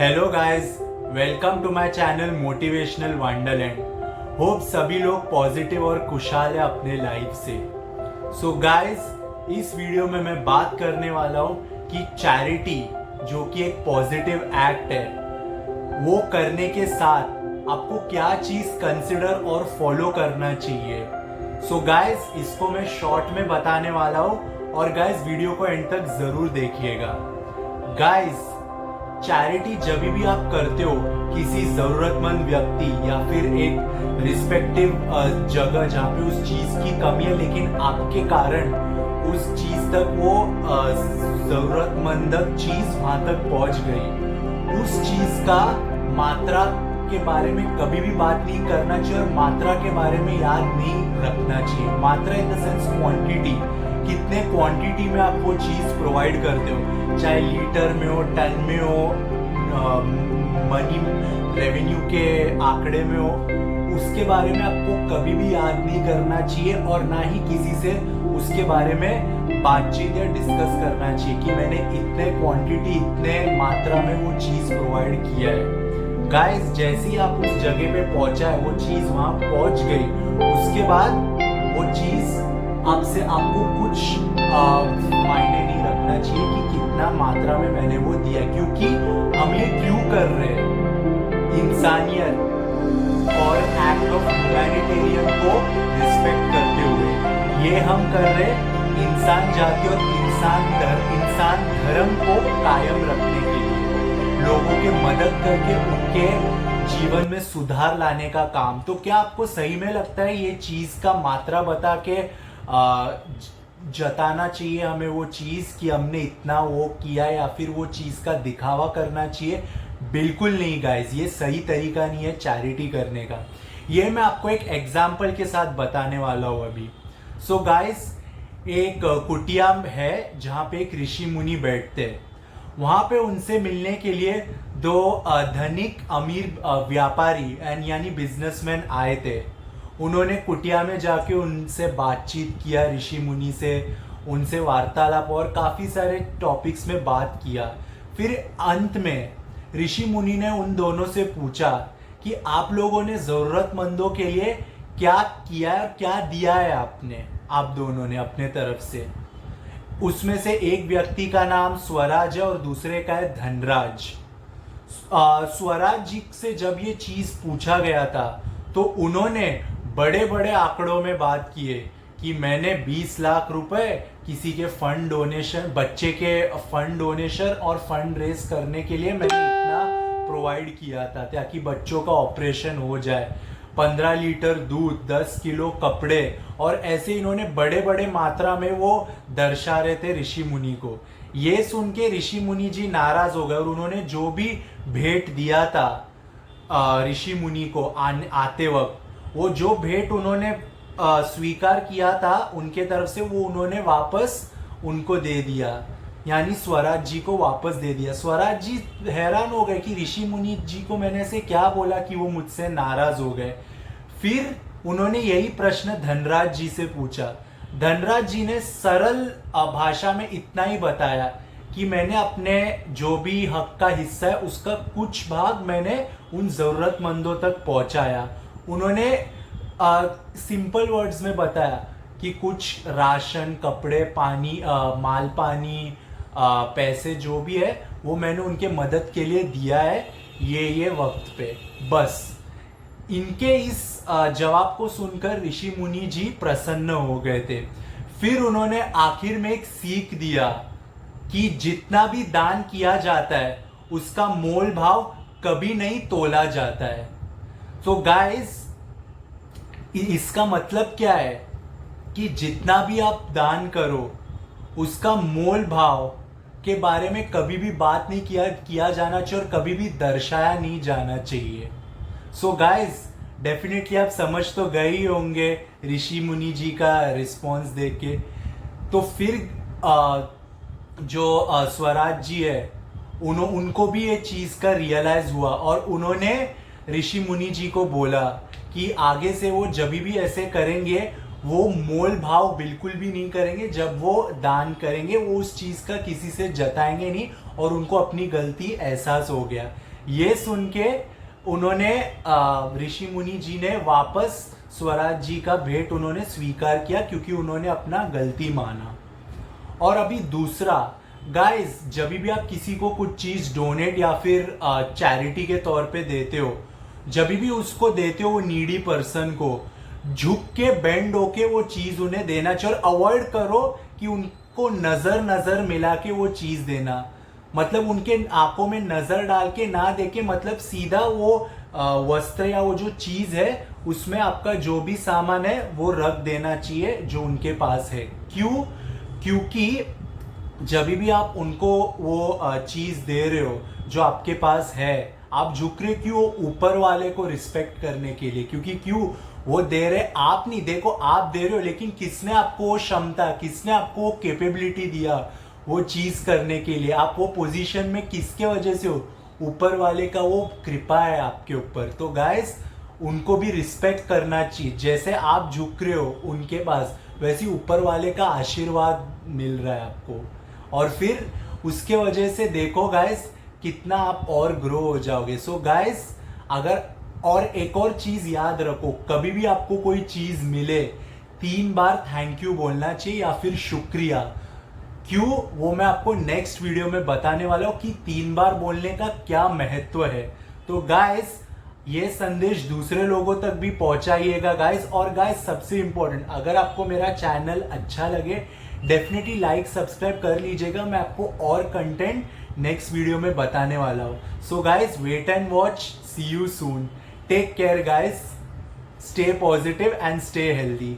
Hello guys, welcome to my channel motivational wonderland. Hope सभी लोग positive और खुशहाल है अपने लाइफ से। सो गाइस, इस वीडियो में मैं बात करने वाला हूँ कि चैरिटी जो कि एक पॉजिटिव एक्ट है, वो करने के साथ आपको क्या चीज कंसिडर और फॉलो करना चाहिए। सो गाइस, इसको मैं शॉर्ट में बताने वाला हूँ और गाइस वीडियो को एंड तक जरूर देखिएगा। गाइस, चैरिटी जब भी आप करते हो किसी जरूरतमंद व्यक्ति या फिर एक रिस्पेक्टिव जगह जहाँ पे उस चीज की कमी है लेकिन आपके कारण उस चीज तक वो जरूरतमंद चीज वहां तक पहुंच गई, उस चीज का मात्रा के बारे में कभी भी बात नहीं करना चाहिए और मात्रा के बारे में याद नहीं रखना चाहिए। मात्रा इन द सेंस क्वांटिटी, कितने क्वांटिटी में आप वो चीज प्रोवाइड करते हो, चाहे लीटर में हो, टन में हो, मनी रेवेन्यू के आंकड़े में हो, उसके बारे में आपको कभी भी याद नहीं करना चाहिए और ना ही किसी से उसके बारे में बातचीत या डिस्कस करना चाहिए कि मैंने इतने क्वांटिटी इतने मात्रा में वो चीज प्रोवाइड किया है। गाइस, जैसे ही आप उस जगह पे पहुंचा है, वो चीज वहां पहुंच गई, उसके बाद वो चीज आपसे आपको कुछ मायने नहीं रखना चाहिए कि कितना मात्रा में मैंने वो दिया, क्योंकि हम ये क्यों कर रहे हैं? इंसानियत और एक्ट ऑफ ह्यूमैनिटेरियन को रिस्पेक्ट करते हुए ये हम कर रहे हैं इंसान जाति और इंसान धर्म को कायम रखने के लिए, लोगों के मदद करके उनके जीवन में सुधार लाने का काम। तो क्या आपको सही में लगता है ये चीज का मात्रा बता के जताना चाहिए हमें वो चीज कि हमने इतना वो किया या फिर वो चीज का दिखावा करना चाहिए? बिल्कुल नहीं गाइस, ये सही तरीका नहीं है चैरिटी करने का। ये मैं आपको एक एग्जाम्पल के साथ बताने वाला हूं अभी। सो गाइस, एक कुटिया है जहां पे एक ऋषि मुनि बैठते हैं। वहां पे उनसे मिलने के लिए दो धनिक अमीर व्यापारी यानी बिजनेसमैन आए थे। उन्होंने कुटिया में जाके उनसे बातचीत किया, ऋषि मुनि से उनसे वार्तालाप और काफी सारे टॉपिक्स में बात किया। फिर अंत में ऋषि मुनि ने उन दोनों से पूछा कि आप लोगों ने जरूरतमंदों के लिए क्या किया है, क्या दिया है आपने, आप दोनों ने अपने तरफ से। उसमें से एक व्यक्ति का नाम स्वराज है और दूसरे का है धनराज। स्वराज जी से जब ये चीज पूछा गया था तो उन्होंने बड़े बड़े आंकड़ों में बात की है कि मैंने 20 लाख रुपए किसी के फंड डोनेशन, बच्चे के फंड डोनेशन और फंड रेज करने के लिए मैंने इतना प्रोवाइड किया था ताकि बच्चों का ऑपरेशन हो जाए, 15 लीटर दूध, 10 किलो कपड़े, और ऐसे इन्होंने बड़े बड़े मात्रा में वो दर्शा रहे थे ऋषि मुनि को। ये सुन के ऋषि मुनि जी नाराज हो गए और उन्होंने जो भी भेंट दिया था ऋषि मुनि को आते वक्त, वो जो भेंट उन्होंने स्वीकार किया था उनके तरफ से, वो उन्होंने वापस उनको दे दिया, यानी स्वराज जी को वापस दे दिया। स्वराज जी हैरान हो गए कि ऋषि मुनि जी को मैंने ऐसे क्या बोला कि वो मुझसे नाराज हो गए। फिर उन्होंने यही प्रश्न धनराज जी से पूछा। धनराज जी ने सरल भाषा में इतना ही बताया कि मैंने अपने जो भी हक का हिस्सा है उसका कुछ भाग मैंने उन जरूरतमंदों तक पहुंचाया। उन्होंने सिंपल वर्ड्स में बताया कि कुछ राशन, कपड़े, पानी, माल पानी, पैसे जो भी है वो मैंने उनके मदद के लिए दिया है ये वक्त पे। बस इनके इस जवाब को सुनकर ऋषि मुनि जी प्रसन्न हो गए थे। फिर उन्होंने आखिर में एक सीख दिया कि जितना भी दान किया जाता है उसका मोल भाव कभी नहीं तोला जाता है। तो गाइस, इसका मतलब क्या है कि जितना भी आप दान करो उसका मोल भाव के बारे में कभी भी बात नहीं किया जाना चाहिए और कभी भी दर्शाया नहीं जाना चाहिए। सो गाइस, डेफिनेटली आप समझ तो गए ही होंगे ऋषि मुनि जी का रिस्पॉन्स देख के। तो फिर जो स्वराज जी है उनको भी ये चीज का रियलाइज हुआ और उन्होंने ऋषि मुनि जी को बोला कि आगे से वो जब भी ऐसे करेंगे वो मोल भाव बिल्कुल भी नहीं करेंगे, जब वो दान करेंगे वो उस चीज का किसी से जताएंगे नहीं, और उनको अपनी गलती एहसास हो गया। ये सुन के उन्होंने ऋषि मुनि जी ने वापस स्वराज जी का भेंट उन्होंने स्वीकार किया, क्योंकि उन्होंने अपना गलती माना। और अभी दूसरा, गाइस जब भी आप किसी को कुछ चीज डोनेट या फिर चैरिटी के तौर पे देते हो, जब भी उसको देते हो वो नीडी पर्सन को, झुक के बेंड होके वो चीज उन्हें देना चाहिए। और अवॉइड करो कि उनको नजर मिला के वो चीज देना, मतलब उनके आंखों में नजर डाल के ना देके, मतलब सीधा वो वस्त्र या वो जो चीज है उसमें आपका जो भी सामान है वो रख देना चाहिए जो उनके पास है। क्यों? क्योंकि जब भी आप उनको वो चीज दे रहे हो जो आपके पास है, आप झुक रहे क्यों? ऊपर वाले को रिस्पेक्ट करने के लिए। क्योंकि क्यों वो दे रहे, आप नहीं, देखो आप दे रहे हो, लेकिन किसने आपको वो क्षमता, किसने आपको वो कैपेबिलिटी दिया वो चीज करने के लिए? आप वो पोजीशन में किसके वजह से हो? ऊपर वाले का वो कृपा है आपके ऊपर। तो गाइस उनको भी रिस्पेक्ट करना चाहिए। जैसे आप झुक रहे हो उनके पास, वैसे ऊपर वाले का आशीर्वाद मिल रहा है आपको। और फिर उसके वजह से देखो गाइस कितना आप और ग्रो हो जाओगे। सो गाइस अगर, और एक और चीज याद रखो, कभी भी आपको कोई चीज मिले 3 बार थैंक यू बोलना चाहिए या फिर शुक्रिया। क्यों? वो मैं आपको नेक्स्ट वीडियो में बताने वाला हूं कि 3 बार बोलने का क्या महत्व है। तो गाइस ये संदेश दूसरे लोगों तक भी पहुंचाइएगा गाइस। और गाइस सबसे इंपॉर्टेंट, अगर आपको मेरा चैनल अच्छा लगे डेफिनेटली लाइक सब्सक्राइब कर लीजिएगा। मैं आपको और कंटेंट नेक्स्ट वीडियो में बताने वाला हूं। So guys wait and watch, see you soon, take care guys, stay positive and stay healthy.